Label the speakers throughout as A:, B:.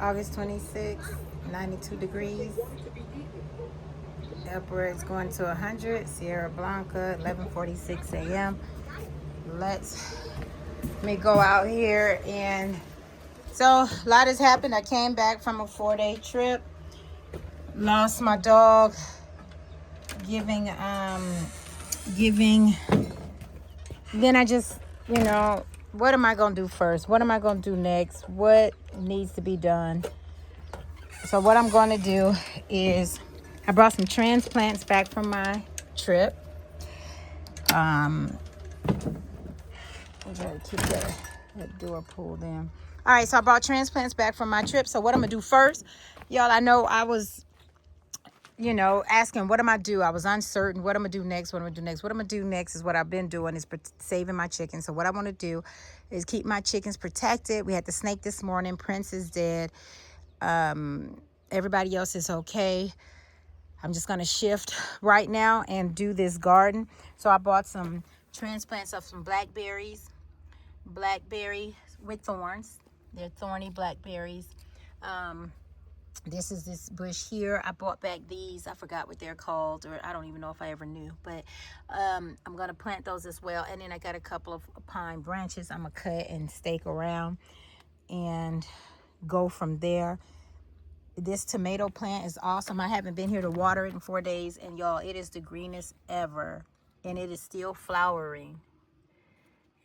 A: August 26th, 92 degrees. Upper is going to 100. Sierra Blanca, 11:46 a.m. Let me go out here. And so a lot has happened. I came back from a 4-day trip. Lost my dog. Giving. Then I just, what am I going to do first? What am I going to do next? What needs to be done? So what I'm going to do is I brought some transplants back from my trip. I gotta keep that door pulled in. All right, so I brought transplants back from my trip. So what I'm going to do first, y'all, I know I was, asking, what am I do? I was uncertain. What am I do next? What am I do next? What I'm going to do next is what I've been doing is saving my chickens. So what I want to do is keep my chickens protected. We had the snake this morning. Prince is dead. Everybody else is okay. I'm just going to shift right now and do this garden. So I bought some transplants of some blackberries with thorns. They're thorny blackberries. This is this bush here. I bought back these. I forgot what they're called, or I don't even know if I ever knew. But I'm going to plant those as well. And then I got a couple of pine branches I'm going to cut and stake around and go from there. This tomato plant is awesome. I haven't been here to water it in 4 days. And y'all, it is the greenest ever. And it is still flowering.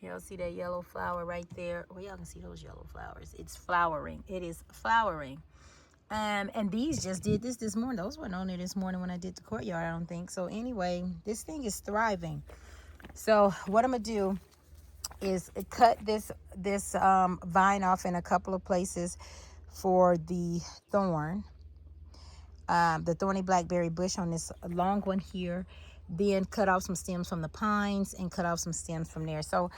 A: Y'all see that yellow flower right there? Well, y'all can see those yellow flowers. It's flowering. It is flowering. And these just did this morning. Those weren't on there this morning when I did the courtyard, I don't think. So anyway, this thing is thriving. So what I'm going to do is cut this vine off in a couple of places for the thorny blackberry bush on this long one here. Then cut off some stems from the pines and cut off some stems from there. So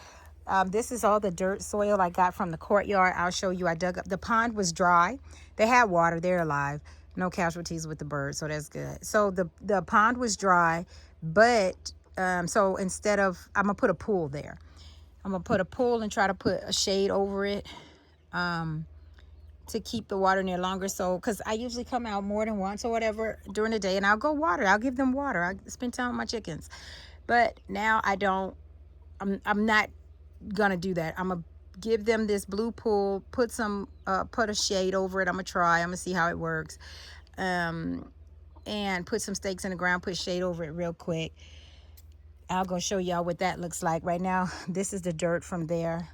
A: this is all the dirt soil I got from the courtyard. I'll show you. I dug up. The pond was dry. They had water. They're alive. No casualties with the birds, so that's good. So the pond was dry, but so instead of, I'm going to put a pool there. I'm going to put a pool and try to put a shade over it to keep the water in there longer. So, because I usually come out more than once or whatever during the day, and I'll go water. I'll give them water. I spend time with my chickens. But now I don't, I'm not gonna do that. I'm gonna give them this blue pool, put a shade over it. I'm gonna see how it works, and put some stakes in the ground, put shade over it real quick. I'll go show y'all what that looks like. Right now, this is the dirt from there.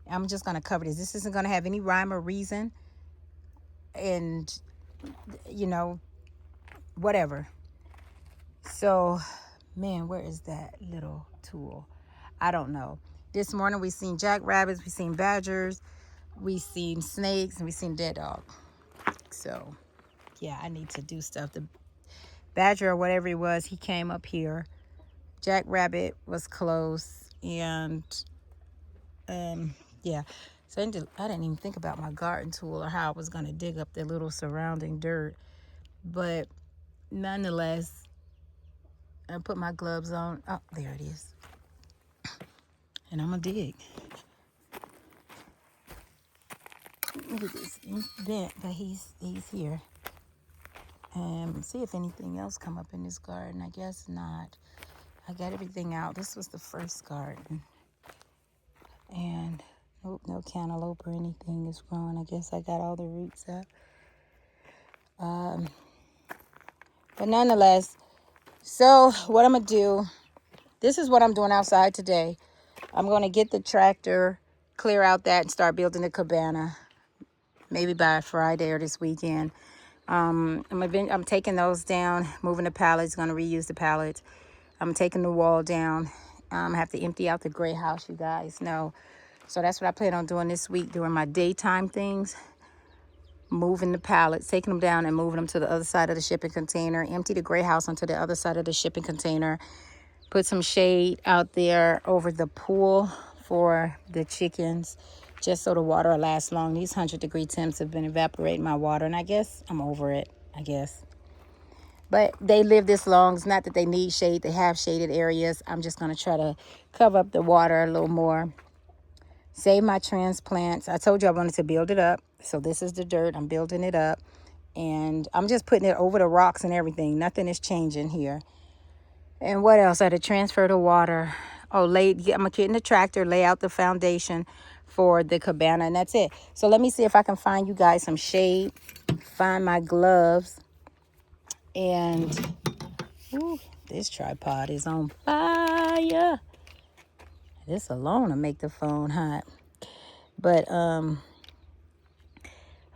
A: I'm just gonna cover this. This isn't gonna have any rhyme or reason, and whatever. So, man, where is that little tool? I don't know. This morning we seen jackrabbits, we seen badgers, we seen snakes, and we seen dead dog. So, yeah, I need to do stuff. The badger or whatever it was, he came up here. Jackrabbit was close, and yeah. So I didn't even think about my garden tool or how I was gonna dig up the little surrounding dirt. But nonetheless, I put my gloves on. Oh, there it is. And I'm gonna dig. Look at this bent, but he's here. See if anything else come up in this garden. I guess not. I got everything out. This was the first garden, and no cantaloupe or anything is growing. I guess I got all the roots up. But nonetheless, so what I'm gonna do. This is what I'm doing outside today. I'm gonna get the tractor, clear out that, and start building the cabana. Maybe by Friday or this weekend. I'm taking those down, moving the pallets, going to reuse the pallets. I'm taking the wall down. I have to empty out the gray house, you guys know. So that's what I plan on doing this week, doing my daytime things. Moving the pallets, taking them down and moving them to the other side of the shipping container. Empty the gray house onto the other side of the shipping container. Put some shade out there over the pool for the chickens, just so the water will last long. These 100-degree temps have been evaporating my water, and I guess I'm over it, I guess. But they live this long. It's not that they need shade. They have shaded areas. I'm just going to try to cover up the water a little more. Save my transplants. I told you I wanted to build it up. So this is the dirt. I'm building it up. And I'm just putting it over the rocks and everything. Nothing is changing here. And what else? I had to transfer the water. Oh, I'm going to get in the tractor, lay out the foundation for the cabana, and that's it. So let me see if I can find you guys some shade. Find my gloves. And ooh, this tripod is on fire. This alone will make the phone hot. But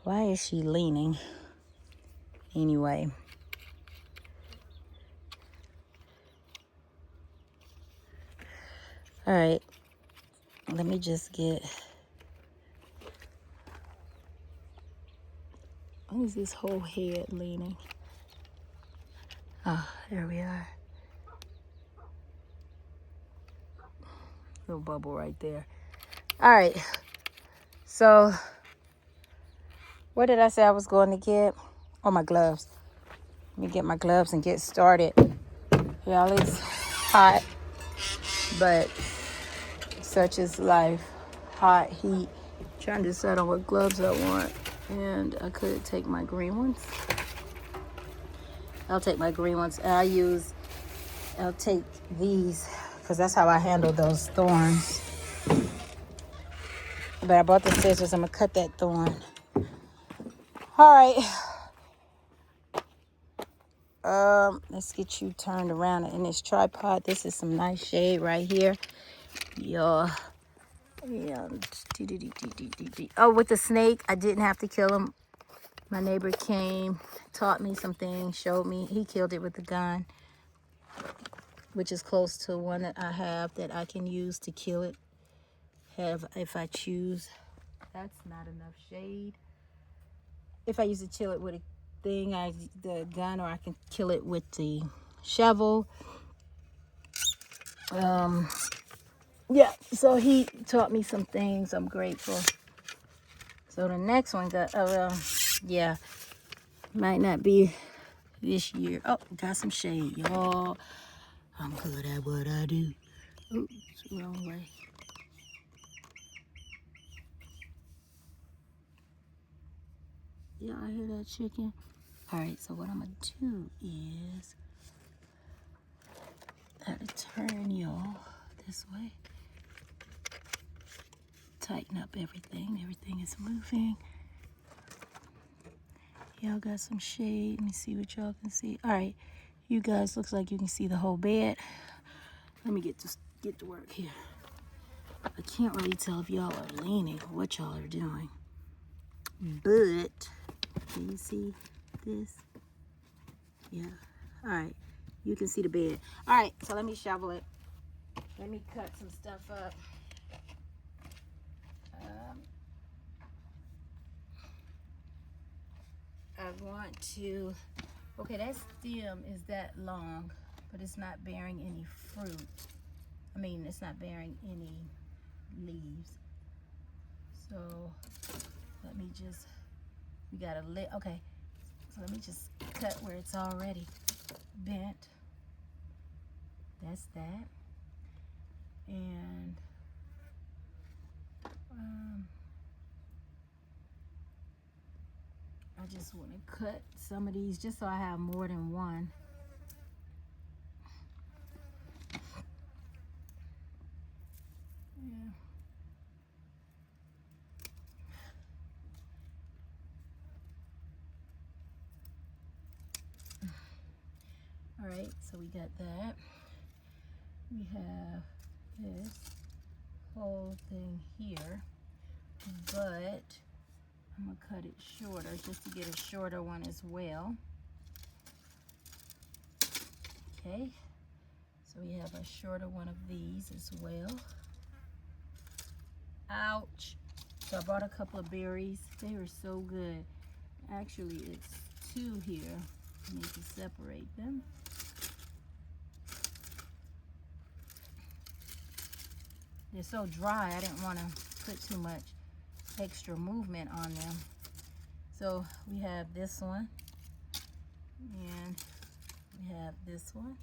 A: why is she leaning? Anyway. All right. Let me just get... What is this whole head leaning? Oh, there we are. Little bubble right there. All right. So, what did I say I was going to get? Oh, my gloves. Let me get my gloves and get started. Y'all, it's hot, but such is life. Hot, heat. Trying to decide on what gloves I want. And I could take my green ones. I'll take my green ones. And I'll take these because that's how I handle those thorns. But I bought the scissors. I'm going to cut that thorn. All right. Let's get you turned around in this tripod. This is some nice shade right here. Yeah. Oh, with the snake, I didn't have to kill him. My neighbor came, taught me some things, showed me. He killed it with a gun, which is close to one that I have that I can use to kill it. If I choose. That's not enough shade. If I use to kill it with a thing, the gun, or I can kill it with the shovel. Yeah, so he taught me some things. I'm grateful. So the next one yeah, might not be this year. Oh, got some shade, y'all. I'm good at what I do. Oops, wrong way. Yeah, I hear that chicken. All right, so what I'm gonna do is I have to turn y'all this way. Tighten up everything. Everything is moving. Y'all got some shade. Let me see what y'all can see. All right, you guys, looks like you can see the whole bed. Let me get to work here. I can't really tell if y'all are leaning or what y'all are doing. But, can you see this? Yeah. All right, you can see the bed. All right, so let me shovel it. Let me cut some stuff up. I want to, okay, that stem is that long, but it's not bearing any fruit. I mean, it's not bearing any leaves. So let me just, we got a lit, okay. So let me just cut where it's already bent. That's that. And I just want to cut some of these just so I have more than one. Yeah. All right, so we got that. We have this whole thing here, but I'm gonna cut it shorter just to get a shorter one as well. Okay, so we have a shorter one of these as well. Ouch. So I bought a couple of berries. They were so good. Actually, it's two here. I need to separate them. They're so dry, I didn't want to put too much extra movement on them. So we have this one, and we have this one,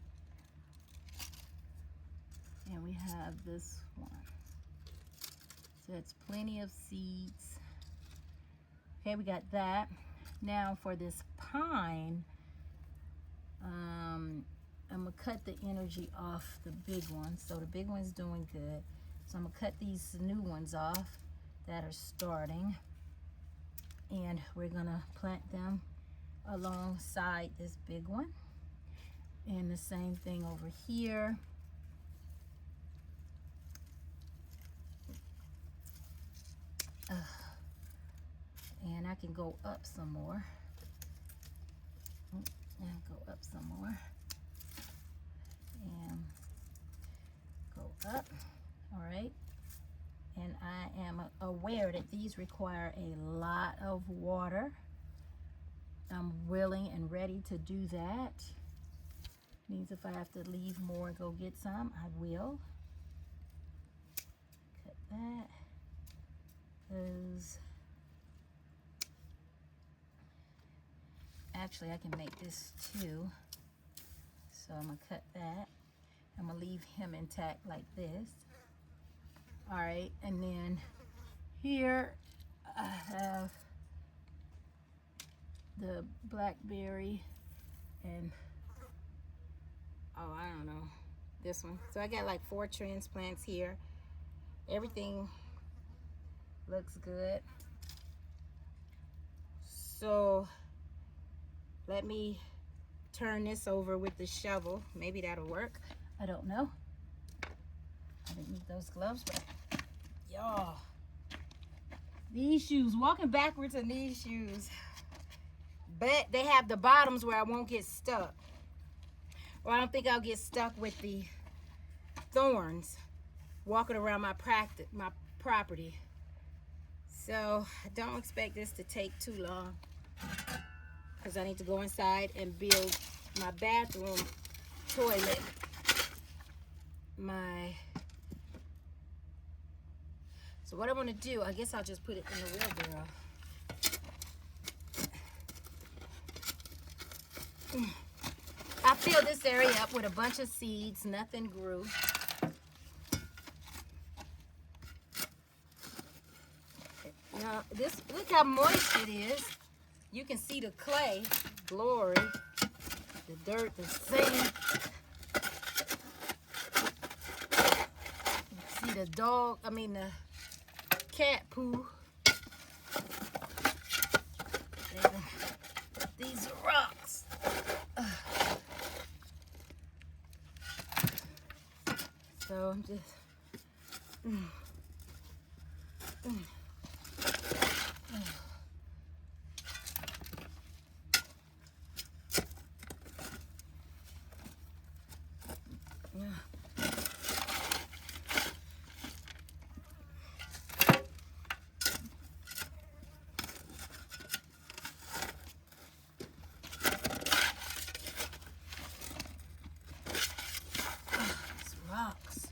A: and we have this one. So it's plenty of seeds. Okay, we got that. Now for this pine, I'm gonna cut the energy off the big one. So the big one's doing good. So I'm gonna cut these new ones off that are starting. And we're gonna plant them alongside this big one. And the same thing over here. And I can go up some more. And go up some more. And go up. All right. And I am aware that these require a lot of water. I'm willing and ready to do that. Means if I have to leave more and go get some, I will. Cut that. Because actually I can make this too. So I'm gonna cut that. I'm gonna leave him intact like this. All right, and then here I have the blackberry and I don't know, this one. So I got like 4 transplants here. Everything looks good. So let me turn this over with the shovel. Maybe that'll work. I don't know. I didn't need those gloves, but y'all, these shoes, walking backwards in these shoes, but they have the bottoms where I won't get stuck. Or I don't think I'll get stuck with the thorns walking around my property. So I don't expect this to take too long because I need to go inside and build my bathroom toilet. So what I'm gonna do, I guess I'll just put it in the wheelbarrow. I filled this area up with a bunch of seeds. Nothing grew. Now this, look how moist it is. You can see the clay, glory, the dirt, the sand. You can see the dog, the cat poo. These are rocks. So I'm just rocks.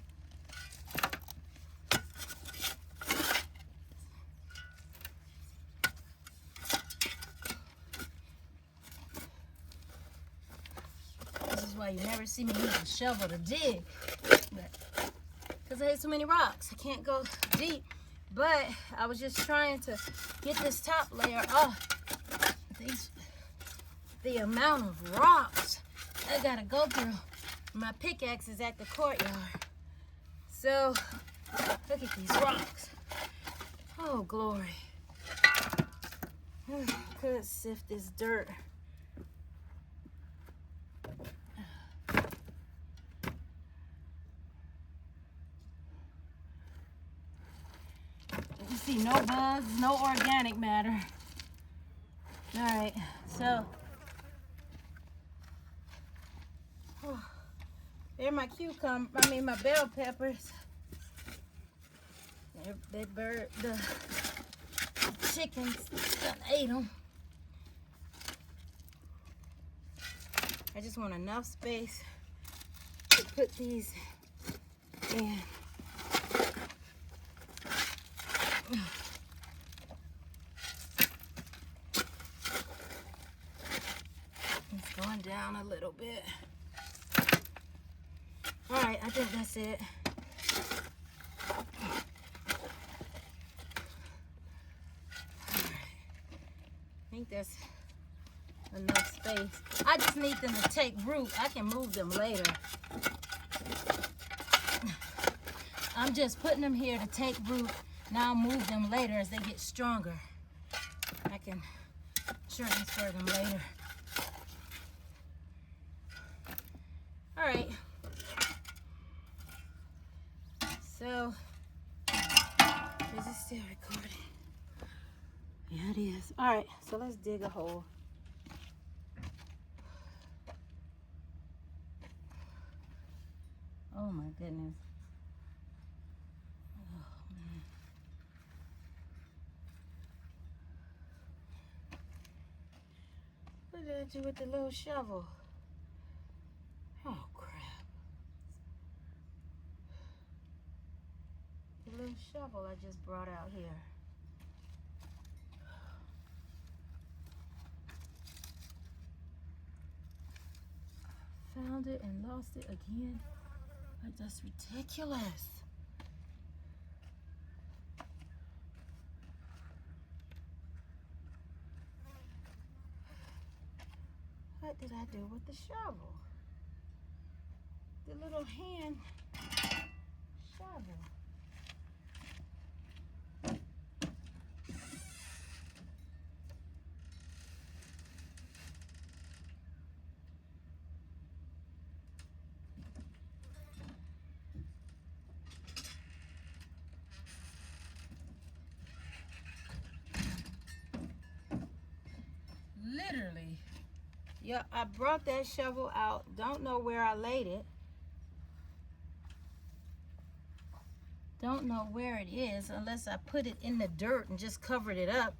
A: This is why you never see me use a shovel to dig, because I had so many rocks. I can't go deep, but I was just trying to get this top layer off. The amount of rocks I gotta go through. My pickaxe is at the courtyard. So, look at these rocks. Oh, glory. Could sift this dirt. You see, no bugs, no organic matter. All right, so. They're my my bell peppers. The chickens done ate them. I just want enough space to put these in. It's going down a little bit. All right, I think that's it. think that's enough space. I just need them to take root. I can move them later. I'm just putting them here to take root. Now I'll move them later as they get stronger. I can transfer them later. All right. So, is it still recording? Yeah, it is. All right, so let's dig a hole. Oh my goodness. Oh man. What did I do with the little shovel? Oh crap. The little shovel I just brought out here. Found it and lost it again. Like, that's ridiculous. What did I do with the shovel? The little hand shovel. Literally. Yeah, I brought that shovel out. Don't know where I laid it. Don't know where it is unless I put it in the dirt and just covered it up.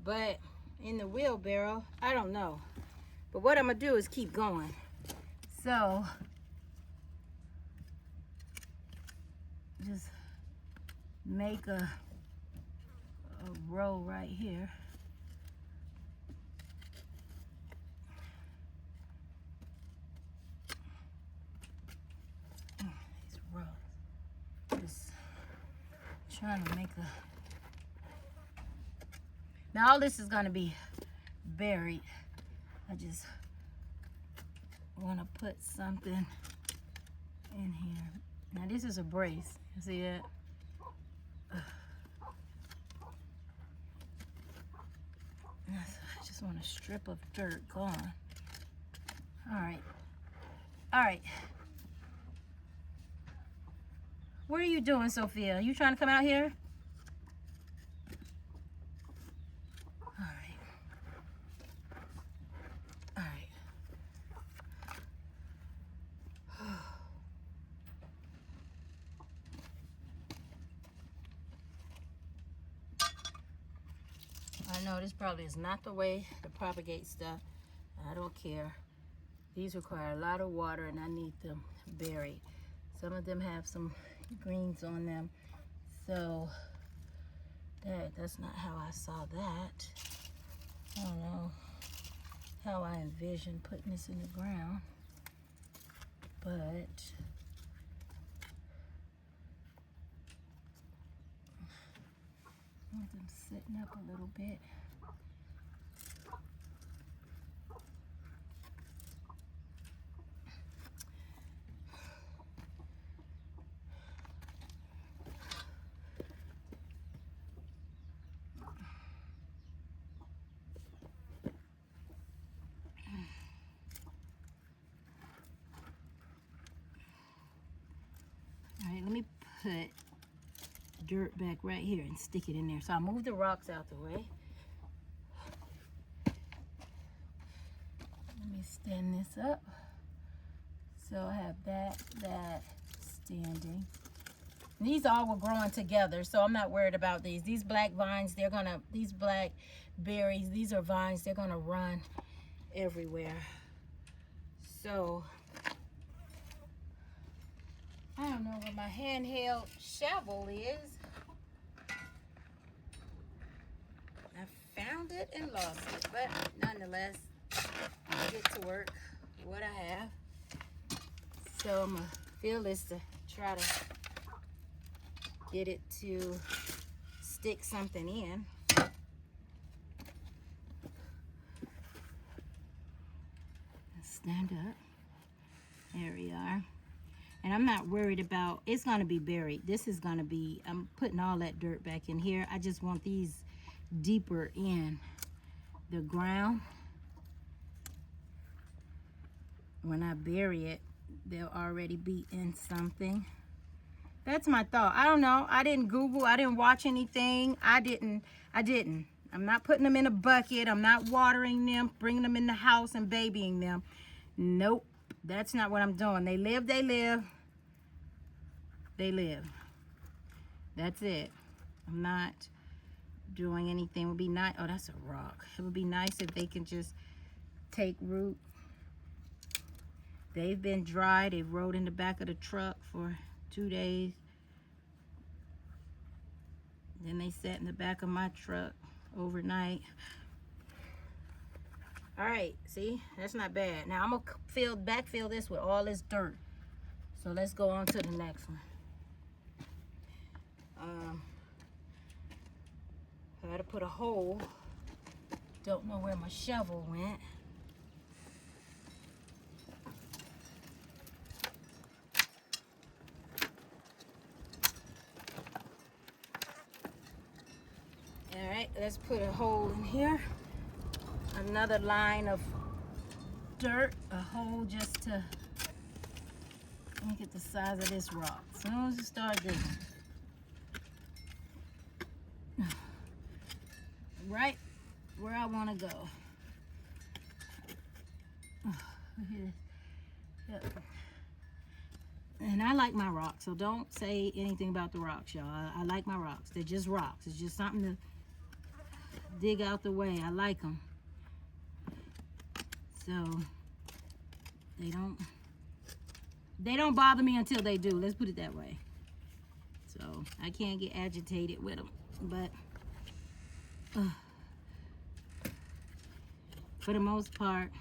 A: But in the wheelbarrow, I don't know. But what I'm gonna do is keep going. So just make a row right here. These rows. Just trying to make a. Now all this is gonna be buried. I just want to put something in here. Now this is a brace. You see that? I just want a strip of dirt gone. All right. All right. What are you doing, Sophia? You trying to come out here? All right. All right. I know this probably is not the way to propagate stuff. I don't care. These require a lot of water and I need them buried. Some of them have some greens on them. So that's not how I saw that. I don't know how I envisioned putting this in the ground. But I want them sitting up a little bit. All right, let me put dirt back right here and stick it in there. So I'll move the rocks out the way. Let me stand this up. So I have that standing. These all were growing together, so I'm not worried about these. These black vines, these black berries, these are vines, they're gonna run everywhere. So I don't know where my handheld shovel is. I found it and lost it, but nonetheless, I get to work what I have. So I'm gonna fill this to try to get it to stick something in. stand up. There we are. And I'm not worried about, it's gonna be buried. This is gonna be, I'm putting all that dirt back in here. I just want these deeper in the ground. When I bury it, they'll already be in something. That's my thought. I don't know. I didn't Google. I didn't watch anything. I didn't. I'm not putting them in a bucket. I'm not watering them, bringing them in the house and babying them. Nope. That's not what I'm doing. They live, they live. They live. That's it. I'm not doing anything. It would be nice. Oh, that's a rock. It would be nice if they can just take root. They've been dry. They've rode in the back of the truck for 2 days. Then they sat in the back of my truck overnight. All right, see, that's not bad. Now I'm gonna backfill this with all this dirt. So let's go on to the next one. I had to put a hole. Don't know where my shovel went. All right, let's put a hole in here. Another line of dirt, a hole just to look at the size of this rock. As soon as you start digging, right where I want to go. Yep. And I like my rocks, so don't say anything about the rocks, y'all. I like my rocks. They're just rocks. It's just something to dig out the way. I like them. So they don't bother me until they do. Let's put it that way. So I can't get agitated with them, but for the most part,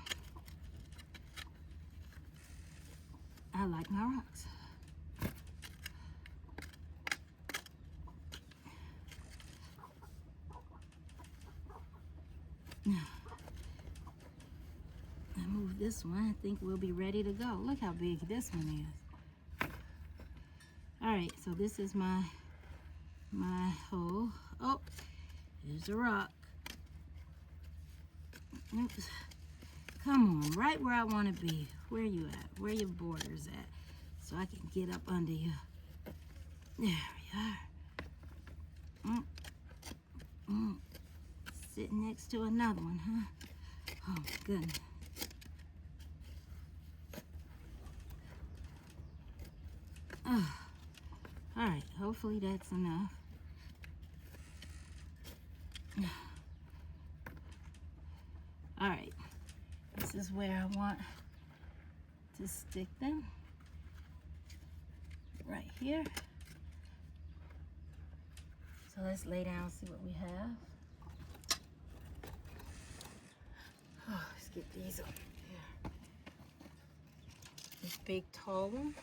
A: I like my rocks. I move this one. I think we'll be ready to go. Look how big this one is. All right, so this is my hole. Oh, there's a rock. Oops. Come on, right where I want to be. Where you at? Where your borders at? So I can get up under you. There we are. Sitting next to another one, huh? Oh, my goodness. All right, hopefully that's enough. All right, this is where I want to stick them. Right here. So let's lay down and see what we have. Oh, let's get these up here. This big tall one.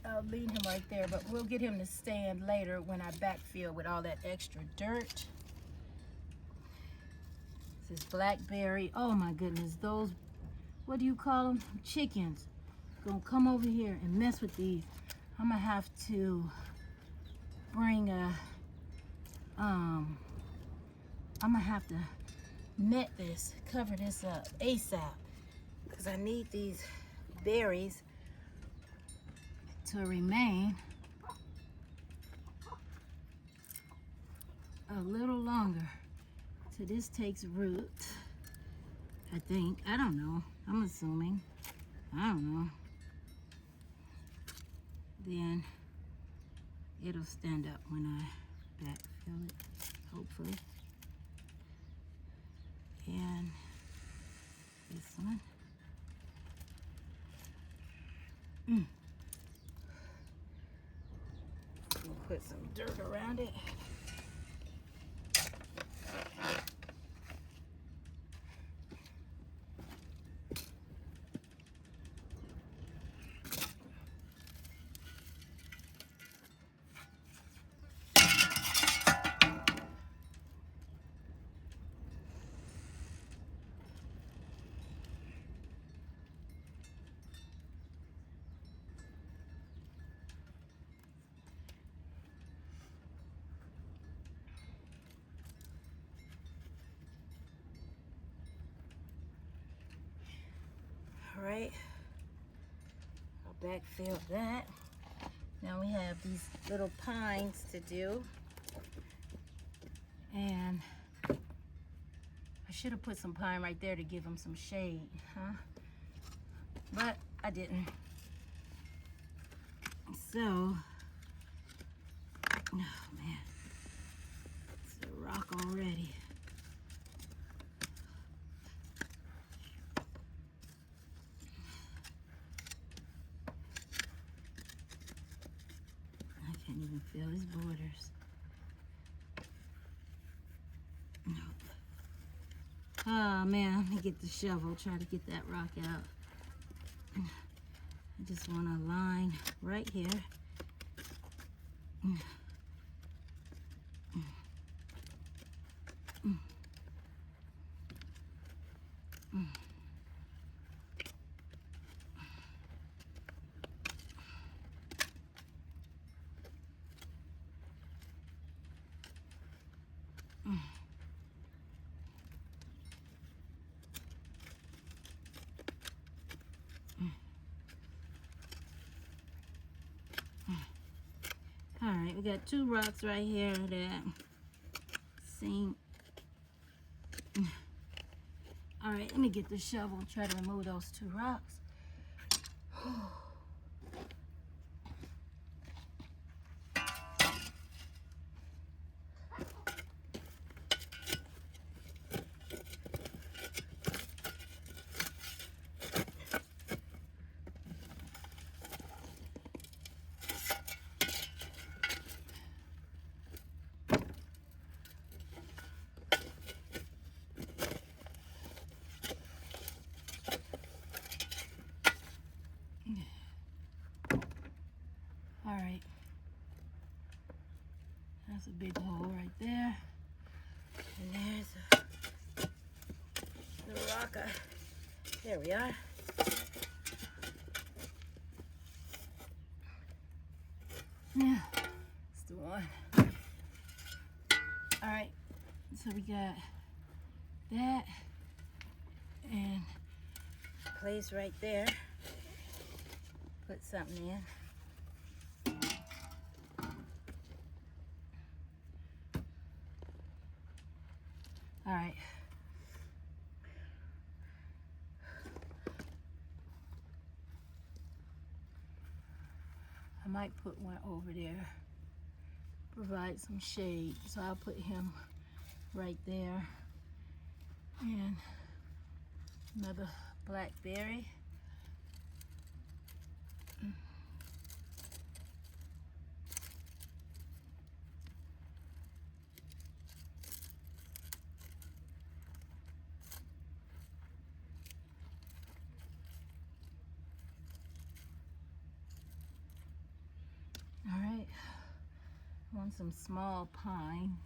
A: I'll leave him right there, but we'll get him to stand later when I backfill with all that extra dirt. This is blackberry. Oh my goodness, those, what do you call them? Chickens. Gonna come over here and mess with these. I'm gonna have to bring a, I'm gonna have to net this, cover this up ASAP, because I need these berries to remain a little longer. So this takes root, I think. I don't know. I'm assuming. I don't know. Then it'll stand up when I backfill it, hopefully. And this one. We'll put some dirt around it. right, I'll backfill that. Now we have these little pines to do. And I should have put some pine right there to give them some shade, huh? But I didn't. So, oh man, it's a rock already. I can't even feel his borders. Nope. Oh man, let me get the shovel, try to get that rock out. I just want a line right here. All right, we got two rocks right here that seem. All right, let me get the shovel and try to remove those two rocks. All right, that's a big hole right there. And there's the rock. There we are. Yeah, it's the one. All right, so we got that and place right there. Put something in. All right. I might put one over there, provide some shade. So I'll put him right there. And another blackberry. All right, I want some small pines.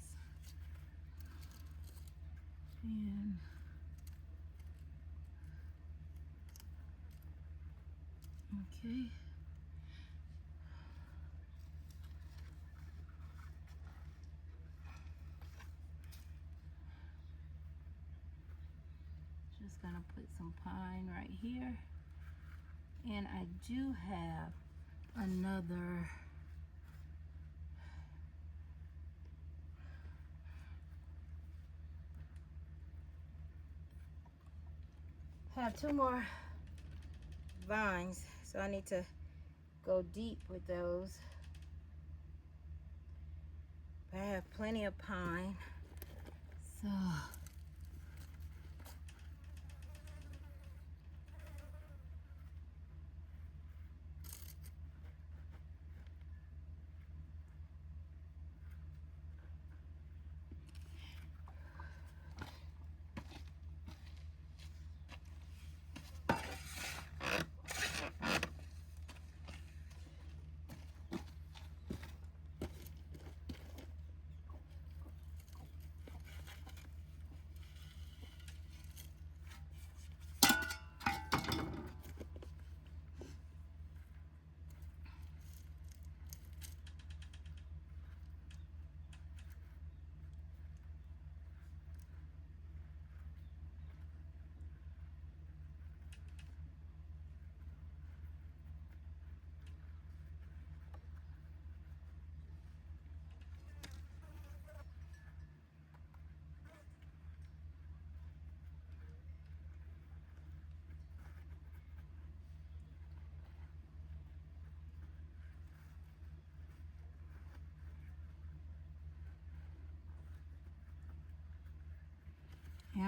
A: And okay. Just gonna put some pine right here. And I do have another two more vines, so I need to go deep with those. But I have plenty of pine, so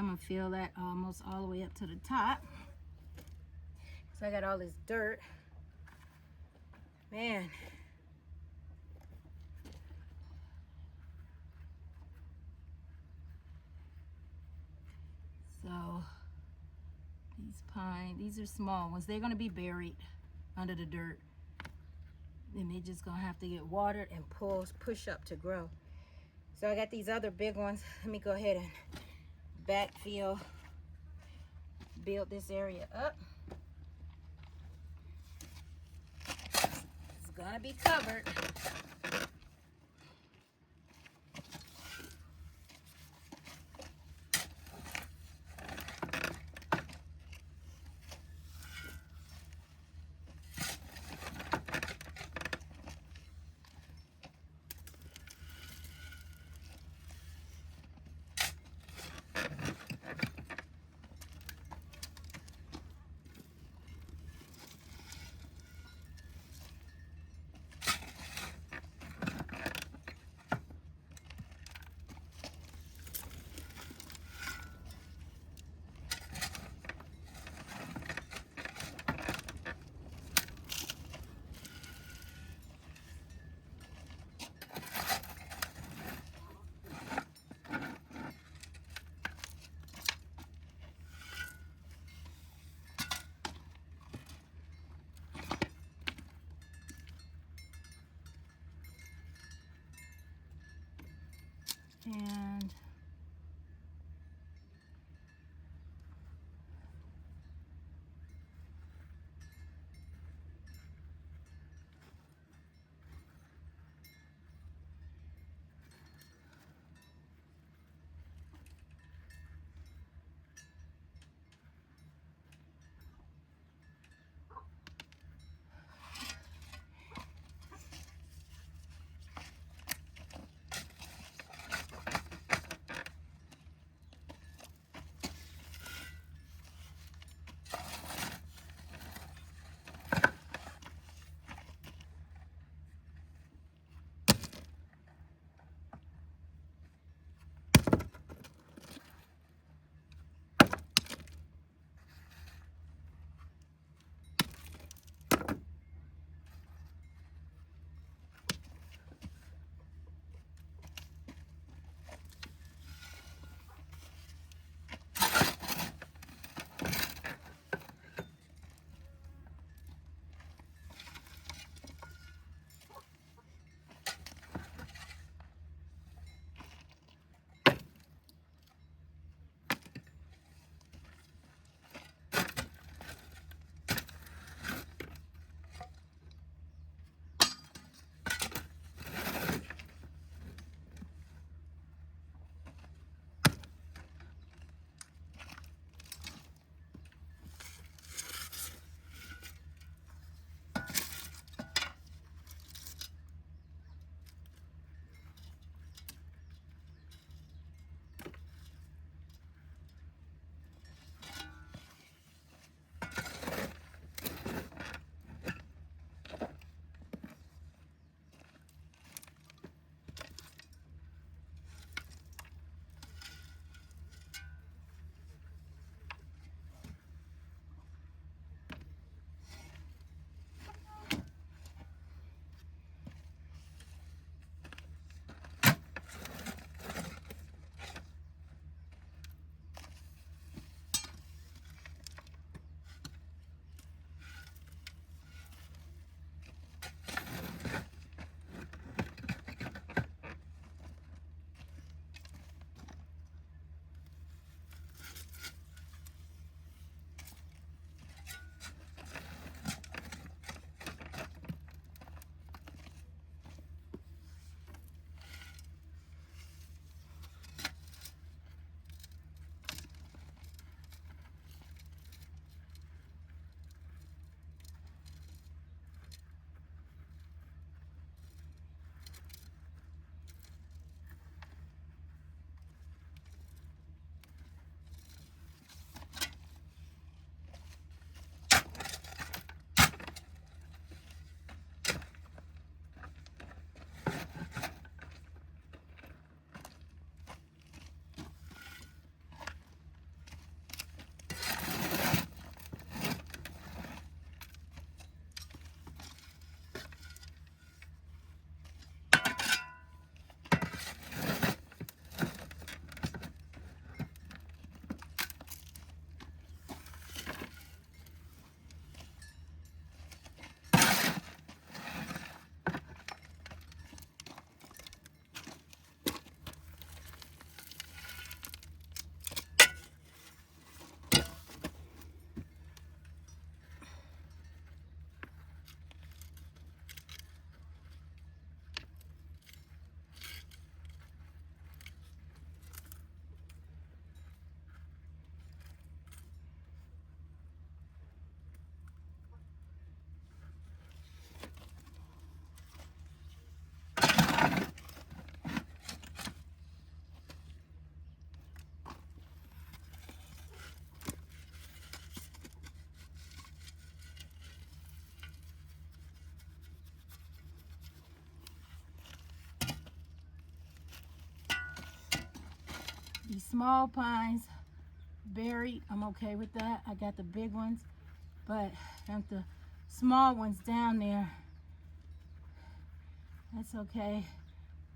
A: I'm gonna fill that almost all the way up to the top. So I got all this dirt. Man. So these are small ones. They're gonna be buried under the dirt. And they're just gonna have to get watered and push up to grow. So I got these other big ones. Let me go ahead and backfill, build this area up. It's gonna be covered. And These small pines buried, I'm okay with that. I got the big ones, but the small ones down there, that's okay.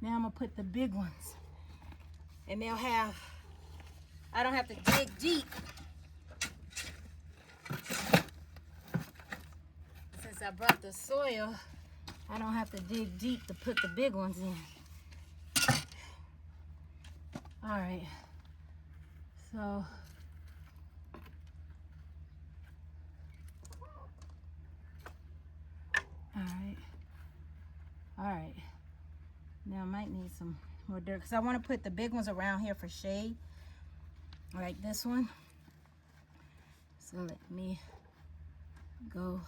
A: Now I'm gonna put the big ones, and they'll have, I don't have to dig deep. Since I brought the soil, I don't have to dig deep to put the big ones in. All right, so all right. Now I might need some more dirt because I want to put the big ones around here for shade, like this one. So let me go.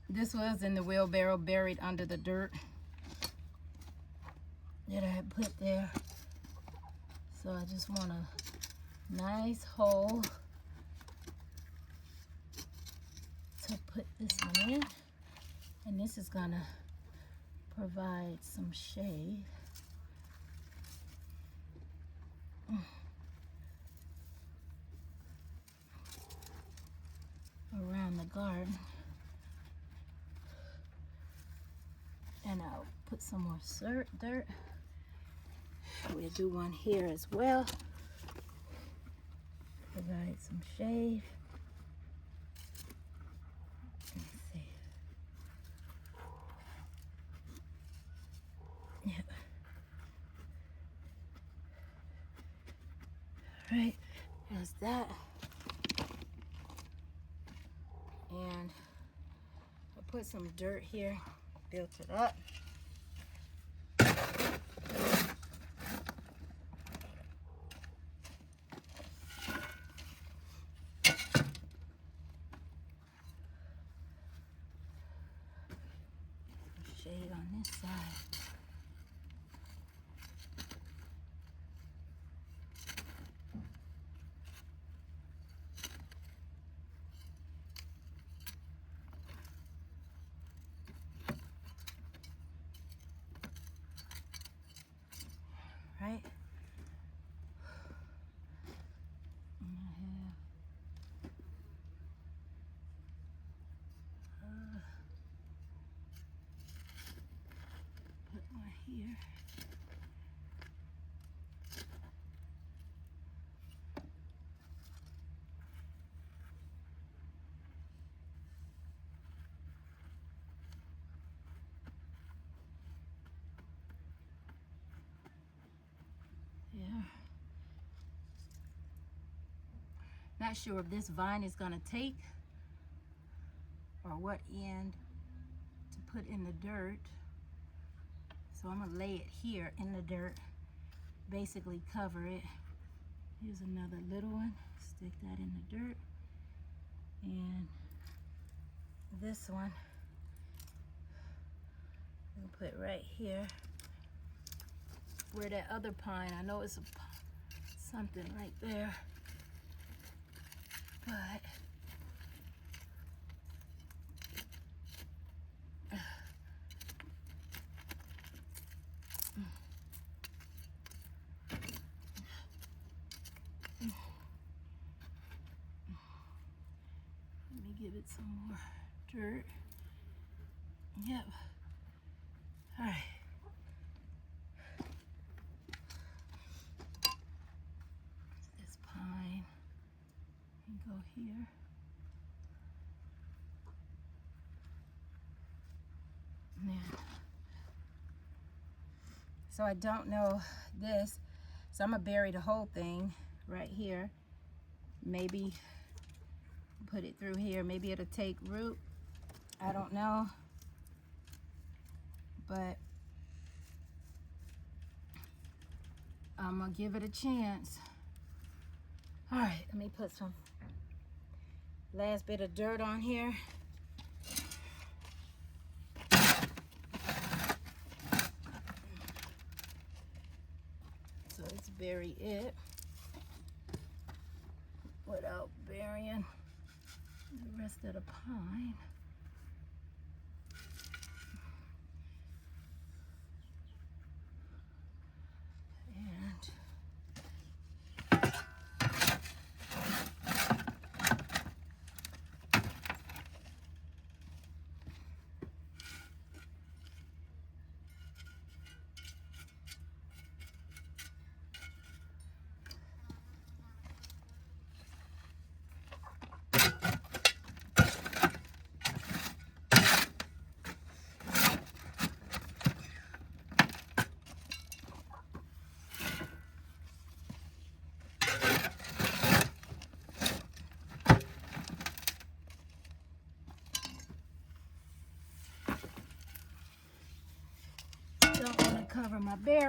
A: This was in the wheelbarrow, buried under the dirt that I had put there. So I just want a nice hole to put this one in. And this is gonna provide some shade. Around the garden. And I'll put some more dirt. We'll do one here as well. Provide some shade. Let's see. Yeah. All right, there's that. And I put some dirt here, built it up. Shade on this side. Right? Put one here. Yeah. Not sure if this vine is gonna take or what end to put in the dirt. So I'm gonna lay it here in the dirt, basically cover it. Here's another little one, stick that in the dirt. And this one, I'll put right here where that other pine, I know it's something right there, but let me give it some more dirt. Yep. All right. This pine and go here. Now, so I don't know this, so I'm gonna bury the whole thing right here. Maybe put it through here. Maybe it'll take root. I don't know. But I'm gonna give it a chance. All right, let me put some last bit of dirt on here. So let's bury it without burying the rest of the pine. And my berries.